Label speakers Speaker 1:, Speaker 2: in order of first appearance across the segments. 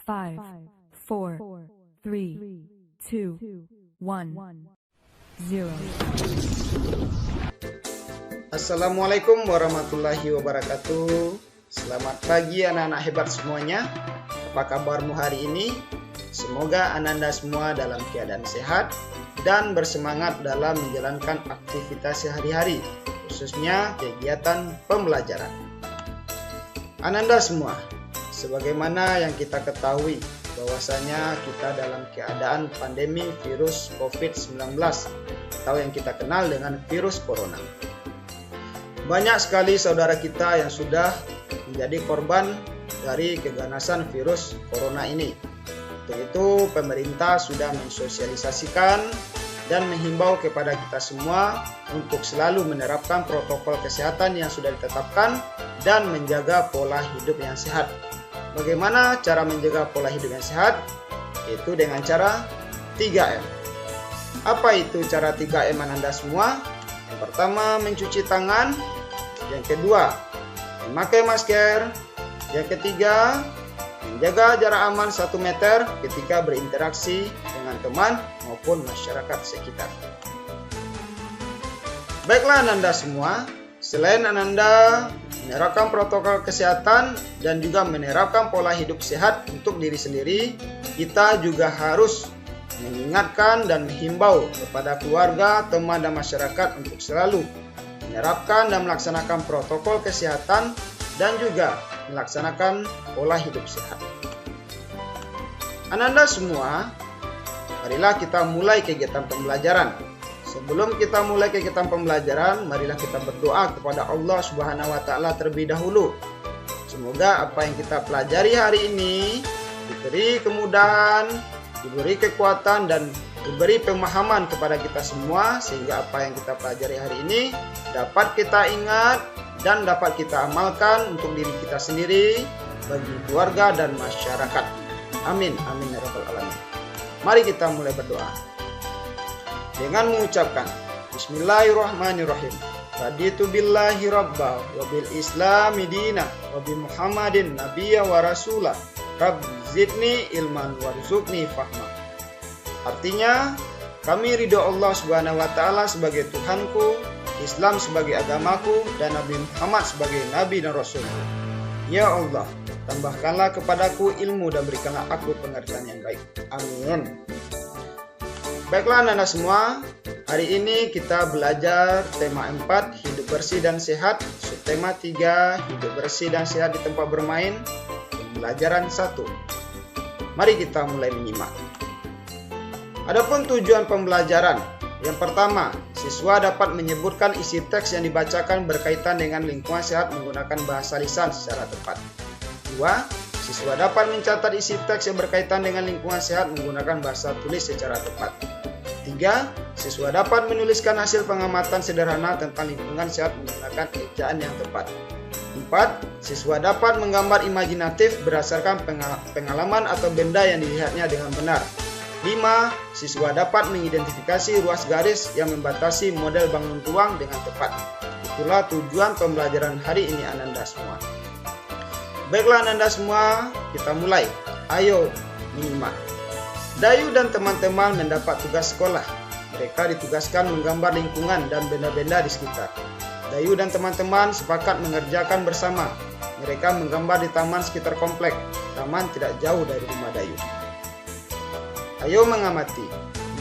Speaker 1: 5, 4, 3, 2, 1, 0.
Speaker 2: Assalamualaikum warahmatullahi wabarakatuh. Selamat pagi anak-anak hebat semuanya. Apa kabarmu hari ini? Semoga Ananda semua dalam keadaan sehat dan bersemangat dalam menjalankan aktivitas sehari-hari, khususnya kegiatan pembelajaran. Ananda semua, sebagaimana yang kita ketahui bahwasanya kita dalam keadaan pandemi virus COVID-19 atau yang kita kenal dengan virus corona. Banyak sekali saudara kita yang sudah menjadi korban dari keganasan virus corona ini. Untuk itu pemerintah sudah mensosialisasikan dan menghimbau kepada kita semua untuk selalu menerapkan protokol kesehatan yang sudah ditetapkan dan menjaga pola hidup yang sehat. Bagaimana cara menjaga pola hidup yang sehat? Itu dengan cara 3M. Apa itu cara 3M Ananda semua? Yang pertama, mencuci tangan. Yang kedua, memakai masker. Yang ketiga, menjaga jarak aman 1 meter ketika berinteraksi dengan teman maupun masyarakat sekitar. Baiklah Ananda semua, selain Ananda menerapkan protokol kesehatan dan juga menerapkan pola hidup sehat untuk diri sendiri, kita juga harus mengingatkan dan menghimbau kepada keluarga, teman, dan masyarakat untuk selalu menerapkan dan melaksanakan protokol kesehatan dan juga melaksanakan pola hidup sehat. Ananda semua, marilah kita mulai kegiatan pembelajaran. Sebelum kita mulai kegiatan pembelajaran, marilah kita berdoa kepada Allah Subhanahu wa Ta'ala terlebih dahulu. Semoga apa yang kita pelajari hari ini diberi kemudahan, diberi kekuatan, dan diberi pemahaman kepada kita semua, sehingga apa yang kita pelajari hari ini dapat kita ingat dan dapat kita amalkan untuk diri kita sendiri, bagi keluarga dan masyarakat. Amin, amin ya rabbal alamin. Mari kita mulai berdoa dengan mengucapkan Bismillahirrahmanirrahim. Raditu billahi rabba wa bil islami dina wa bi muhammadin nabiyya wa rasulah. Rabb zidni ilman warzuqni fahma. Artinya, kami ridho Allah Subhanahu wa Ta'ala sebagai Tuhanku, Islam sebagai agamaku, dan Nabi Muhammad sebagai Nabi dan Rasul. Ya Allah, tambahkanlah kepadaku ilmu dan berikanlah aku pengertian yang baik. Amin. Baiklah Anda semua, hari ini kita belajar tema 4, hidup bersih dan sehat, subtema 3, hidup bersih dan sehat di tempat bermain, pembelajaran 1. Mari kita mulai menyimak. Adapun tujuan pembelajaran, yang pertama, siswa dapat menyebutkan isi teks yang dibacakan berkaitan dengan lingkungan sehat menggunakan bahasa lisan secara tepat. 2. Siswa dapat mencatat isi teks yang berkaitan dengan lingkungan sehat menggunakan bahasa tulis secara tepat. 3. Siswa dapat menuliskan hasil pengamatan sederhana tentang lingkungan sehat menggunakan ejaan yang tepat. 4. Siswa dapat menggambar imajinatif berdasarkan pengalaman atau benda yang dilihatnya dengan benar. 5. Siswa dapat mengidentifikasi ruas garis yang membatasi model bangun ruang dengan tepat. Itulah tujuan pembelajaran hari ini Ananda semua. Baiklah Ananda semua, kita mulai. Ayo menyimak. Dayu dan teman-teman mendapat tugas sekolah. Mereka ditugaskan menggambar lingkungan dan benda-benda di sekitar. Dayu dan teman-teman sepakat mengerjakan bersama. Mereka menggambar di taman sekitar komplek. Taman tidak jauh dari rumah Dayu. Ayo mengamati.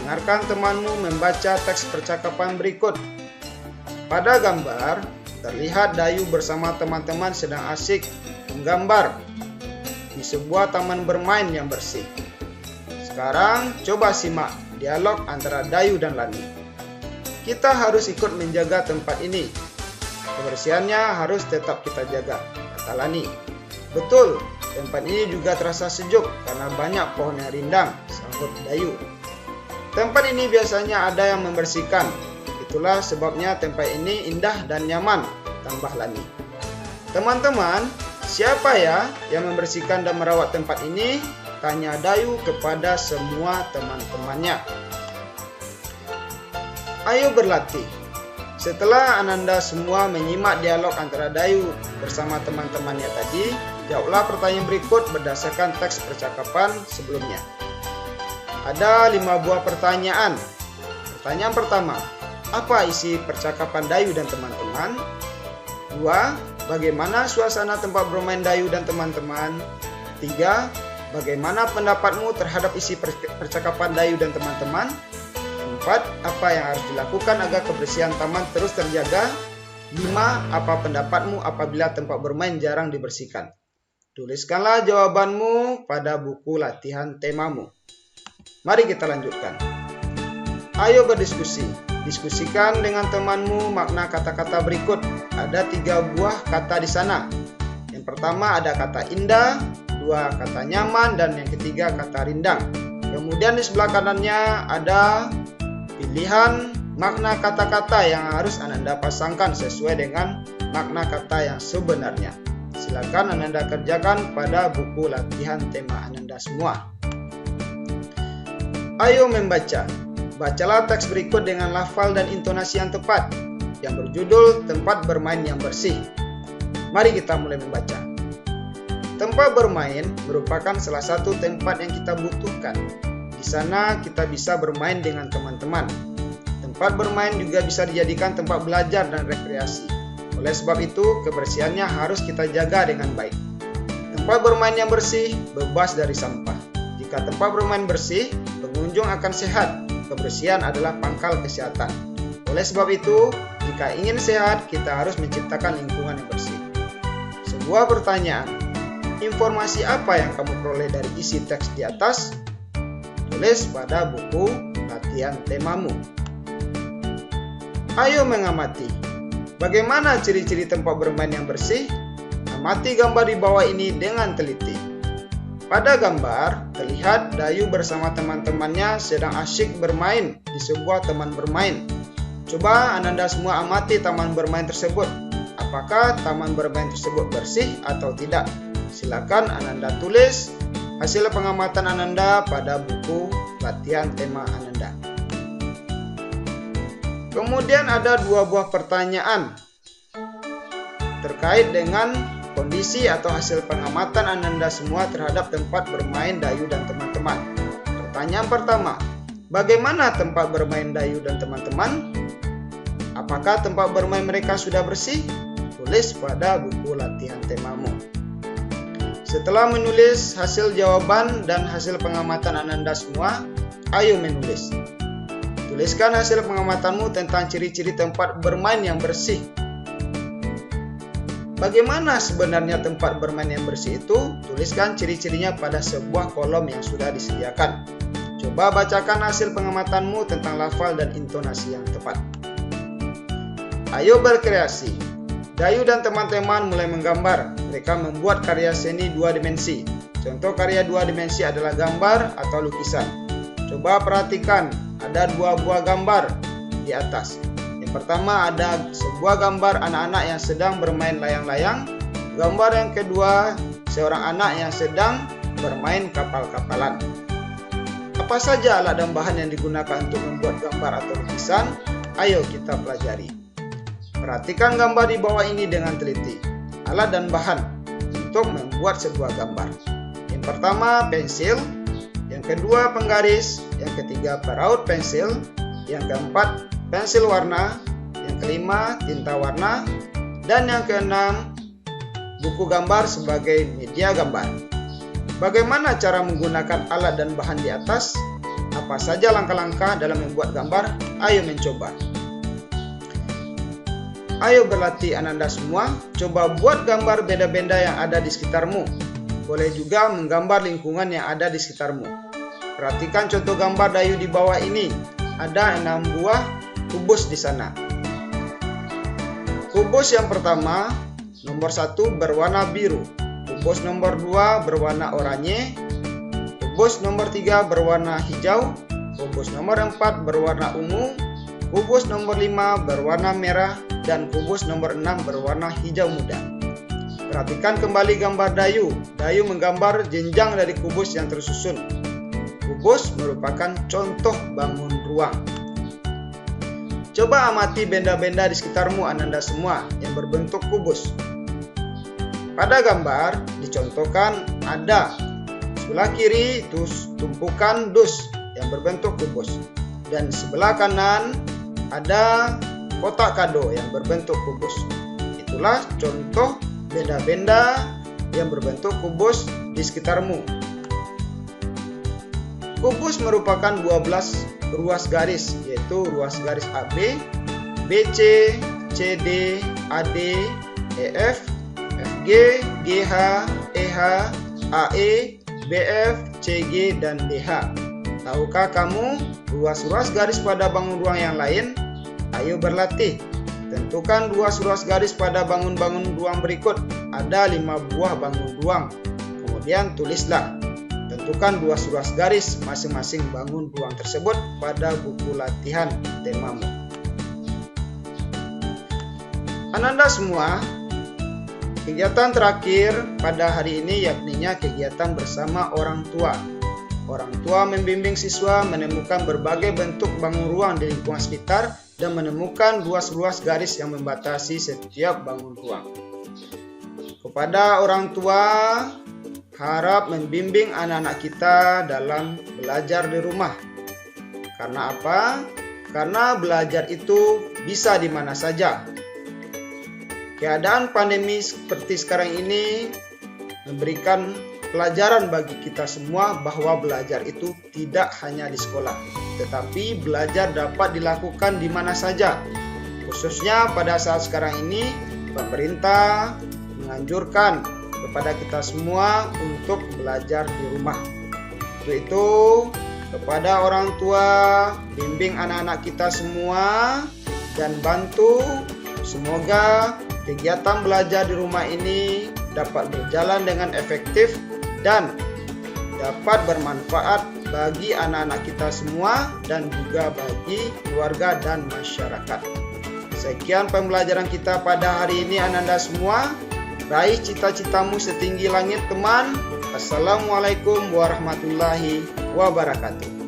Speaker 2: Dengarkan temanmu membaca teks percakapan berikut. Pada gambar, terlihat Dayu bersama teman-teman sedang asik menggambar di sebuah taman bermain yang bersih. Sekarang coba simak dialog antara Dayu dan Lani. Kita harus ikut menjaga tempat ini. Kebersihannya harus tetap kita jaga, kata Lani. Betul, tempat ini juga terasa sejuk karena banyak pohon yang rindang, sambut Dayu. Tempat ini biasanya ada yang membersihkan. Itulah sebabnya tempat ini indah dan nyaman, tambah Lani. Teman-teman, siapa ya yang membersihkan dan merawat tempat ini? Tanya Dayu kepada semua teman-temannya. Ayo berlatih. Setelah Ananda semua menyimak dialog antara Dayu bersama teman-temannya tadi, Jawablah pertanyaan berikut berdasarkan teks percakapan sebelumnya. Ada 5 buah pertanyaan. Pertanyaan pertama, apa isi percakapan Dayu dan teman-teman? 2. Bagaimana suasana tempat bermain Dayu dan teman-teman? 3. Bagaimana pendapatmu terhadap isi percakapan Dayu dan teman-teman? 4. Apa yang harus dilakukan agar kebersihan taman terus terjaga? 5. Apa pendapatmu apabila tempat bermain jarang dibersihkan? Tuliskanlah jawabanmu pada buku latihan temamu. Mari kita lanjutkan. Ayo berdiskusi. Diskusikan dengan temanmu makna kata-kata berikut. Ada 3 buah kata di sana. Yang pertama ada kata indah, 2 kata nyaman, dan yang ketiga kata rindang. Kemudian di sebelah kanannya ada pilihan makna kata-kata yang harus Ananda pasangkan sesuai dengan makna kata yang sebenarnya. Silakan Ananda kerjakan pada buku latihan tema Ananda semua. Ayo membaca. Bacalah teks berikut dengan lafal dan intonasi yang tepat, yang berjudul tempat bermain yang bersih. Mari kita mulai membaca. Tempat bermain merupakan salah satu tempat yang kita butuhkan. Di sana kita bisa bermain dengan teman-teman. Tempat bermain juga bisa dijadikan tempat belajar dan rekreasi. Oleh sebab itu, kebersihannya harus kita jaga dengan baik. Tempat bermain yang bersih, bebas dari sampah. Jika tempat bermain bersih, pengunjung akan sehat. Kebersihan adalah pangkal kesehatan. Oleh sebab itu, jika ingin sehat, kita harus menciptakan lingkungan yang bersih. Sebuah pertanyaan, informasi apa yang kamu peroleh dari isi teks di atas? Tulis pada buku latihan temamu. Ayo mengamati. Bagaimana ciri-ciri tempat bermain yang bersih? Amati gambar di bawah ini dengan teliti. Pada gambar, terlihat Dayu bersama teman-temannya sedang asyik bermain di sebuah taman bermain. Coba Ananda semua amati taman bermain tersebut. Apakah taman bermain tersebut bersih atau tidak? Silakan Ananda tulis hasil pengamatan Ananda pada buku latihan tema Ananda. Kemudian ada 2 buah pertanyaan terkait dengan kondisi atau hasil pengamatan Ananda semua terhadap tempat bermain Dayu dan teman-teman. Pertanyaan pertama, bagaimana tempat bermain Dayu dan teman-teman? Apakah tempat bermain mereka sudah bersih? Tulis pada buku latihan temamu. Setelah menulis hasil jawaban dan hasil pengamatan Ananda semua, ayo menulis. Tuliskan hasil pengamatanmu tentang ciri-ciri tempat bermain yang bersih. Bagaimana sebenarnya tempat bermain yang bersih itu? Tuliskan ciri-cirinya pada sebuah kolom yang sudah disediakan. Coba bacakan hasil pengamatanmu tentang lafal dan intonasi yang tepat. Ayo berkreasi. Dayu dan teman-teman mulai menggambar. Mereka membuat karya seni 2 dimensi. Contoh karya 2 dimensi adalah gambar atau lukisan. Coba perhatikan, ada 2 buah gambar di atas. Yang pertama ada sebuah gambar anak-anak yang sedang bermain layang-layang. Gambar yang kedua, seorang anak yang sedang bermain kapal-kapalan. Apa saja alat dan bahan yang digunakan untuk membuat gambar atau lukisan? Ayo kita pelajari. Perhatikan gambar di bawah ini dengan teliti. Alat dan bahan untuk membuat sebuah gambar. Yang pertama pensil, yang kedua penggaris, yang ketiga peraut pensil, yang keempat pensil warna, yang kelima tinta warna, dan yang keenam buku gambar sebagai media gambar. Bagaimana cara menggunakan alat dan bahan di atas? Apa saja langkah-langkah dalam membuat gambar? Ayo mencoba. Ayo berlatih Ananda semua, coba buat gambar benda-benda yang ada di sekitarmu. Boleh juga menggambar lingkungan yang ada di sekitarmu. Perhatikan contoh gambar Dayu di bawah ini. Ada 6 buah kubus di sana. Kubus yang pertama, nomor 1 berwarna biru. Kubus nomor 2 berwarna oranye. Kubus nomor 3 berwarna hijau. Kubus nomor 4 berwarna ungu. Kubus nomor 5 berwarna merah. Dan kubus nomor 6 berwarna hijau muda. Perhatikan kembali gambar Dayu. Dayu menggambar jenjang dari kubus yang tersusun. Kubus merupakan contoh bangun ruang. Coba amati benda-benda di sekitarmu Ananda semua yang berbentuk kubus. Pada gambar dicontohkan ada sebelah kiri itu tumpukan dus yang berbentuk kubus, dan sebelah kanan ada kotak kado yang berbentuk kubus. Itulah contoh benda-benda yang berbentuk kubus di sekitarmu. Kubus merupakan 12 ruas garis, yaitu ruas garis AB, BC, CD, AD, EF, FG, GH, EH, AE, BF, CG, dan DH. Tahukah kamu ruas-ruas garis pada bangun ruang yang lain? Ayo berlatih. Tentukan ruas-ruas garis pada bangun-bangun ruang berikut. Ada 5 buah bangun ruang. Kemudian tulislah. Tentukan ruas-ruas garis masing-masing bangun ruang tersebut pada buku latihan temamu. Ananda semua, kegiatan terakhir pada hari ini yakninya kegiatan bersama orang tua. Orang tua membimbing siswa menemukan berbagai bentuk bangun ruang di lingkungan sekitar dan menemukan ruas-ruas garis yang membatasi setiap bangun ruang. Kepada orang tua, harap membimbing anak-anak kita dalam belajar di rumah. Karena apa? Karena belajar itu bisa di mana saja. Keadaan pandemi seperti sekarang ini memberikan pelajaran bagi kita semua bahwa belajar itu tidak hanya di sekolah, tetapi belajar dapat dilakukan di mana saja. Khususnya pada saat sekarang ini, pemerintah menganjurkan kepada kita semua untuk belajar di rumah. Untuk itu, kepada orang tua, bimbing anak-anak kita semua dan bantu. Semoga kegiatan belajar di rumah ini dapat berjalan dengan efektif dan dapat bermanfaat bagi anak-anak kita semua dan juga bagi keluarga dan masyarakat. Sekian pembelajaran kita pada hari ini Ananda semua. Raih cita-citamu setinggi langit teman. Assalamualaikum warahmatullahi wabarakatuh.